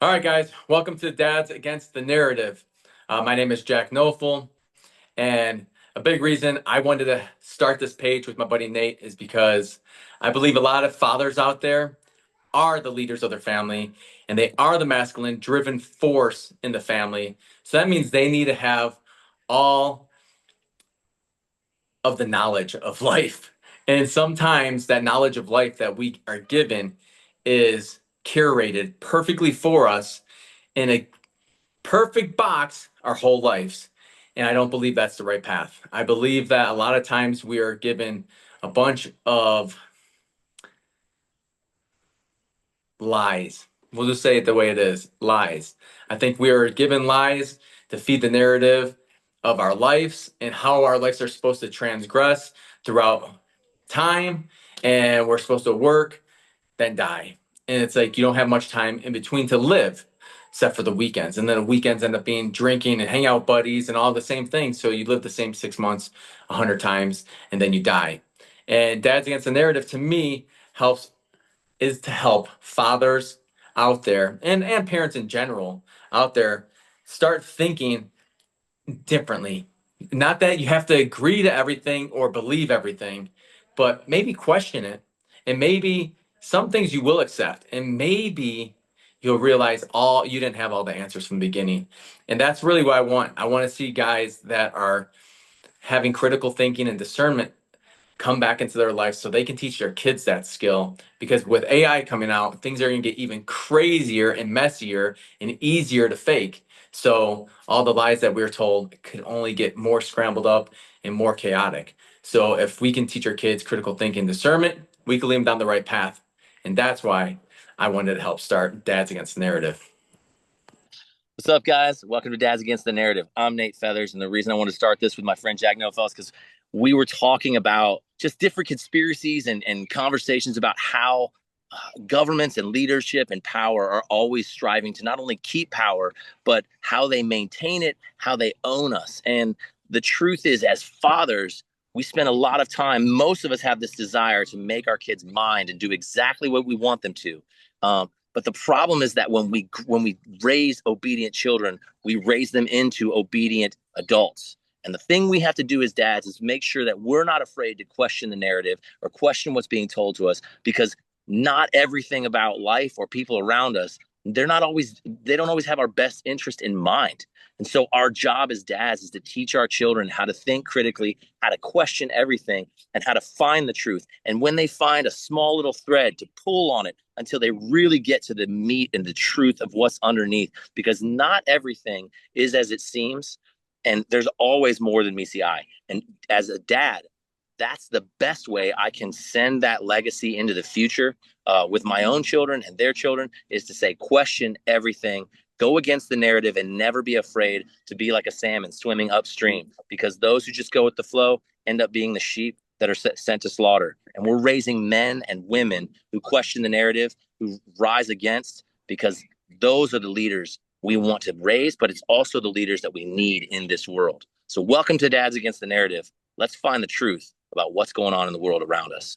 All right, guys, welcome to Dads Against the Narrative. My name is Jack Nofel, and a big reason I wanted to start this page with my buddy Nate is because I believe a lot of fathers out there are the leaders of their family, and they are the masculine driven force in the family. So that means they need to have all of the knowledge of life. And sometimes that knowledge of life that we are given is curated perfectly for us in a perfect box our whole lives. And I don't believe that's the right path. I believe that a lot of times we are given a bunch of lies. We'll just say it the way it is, lies. I think we are given lies to feed the narrative of our lives and how our lives are supposed to transgress throughout time. And we're supposed to work, then die. And it's like you don't have much time in between to live, except for the weekends. And then the weekends end up being drinking and hang out with buddies and all the same things. So you live the same 6 months 100 times and then you die. And Dads Against the Narrative to me is to help fathers out there and parents in general out there start thinking differently. Not that you have to agree to everything or believe everything, but maybe question it. And maybe some things you will accept. And maybe you'll realize all you didn't have all the answers from the beginning. And that's really what I want. I want to see guys that are having critical thinking and discernment come back into their life so they can teach their kids that skill. Because with AI coming out, things are going to get even crazier and messier and easier to fake. So all the lies that we're told could only get more scrambled up and more chaotic. So if we can teach our kids critical thinking, discernment, we can lead them down the right path. And that's why I wanted to help start Dads Against the Narrative. What's up, guys? Welcome to Dads Against the Narrative. I'm Nate Feathers, and the reason I want to start this with my friend Jack Nofel is because we were talking about just different conspiracies and conversations about how governments and leadership and power are always striving to not only keep power, but how they maintain it, how they own us. And the truth is, as fathers, we spend a lot of time, most of us have this desire to make our kids mind and do exactly what we want them to. But the problem is that when we raise obedient children, we raise them into obedient adults. And the thing we have to do as dads is make sure that we're not afraid to question the narrative or question what's being told to us, because not everything about life or people around us, they don't always have our best interest in mind. And so our job as dads is to teach our children how to think critically, how to question everything, and how to find the truth. And when they find a small little thread, to pull on it until they really get to the meat and the truth of what's underneath, because not everything is as it seems. And there's always more than meets the eye. And as a dad, that's the best way I can send that legacy into the future with my own children and their children, is to say, question everything, go against the narrative, and never be afraid to be like a salmon swimming upstream, because those who just go with the flow end up being the sheep that are sent to slaughter. And we're raising men and women who question the narrative, who rise against, because those are the leaders we want to raise, but it's also the leaders that we need in this world. So welcome to Dads Against the Narrative. Let's find the truth about what's going on in the world around us.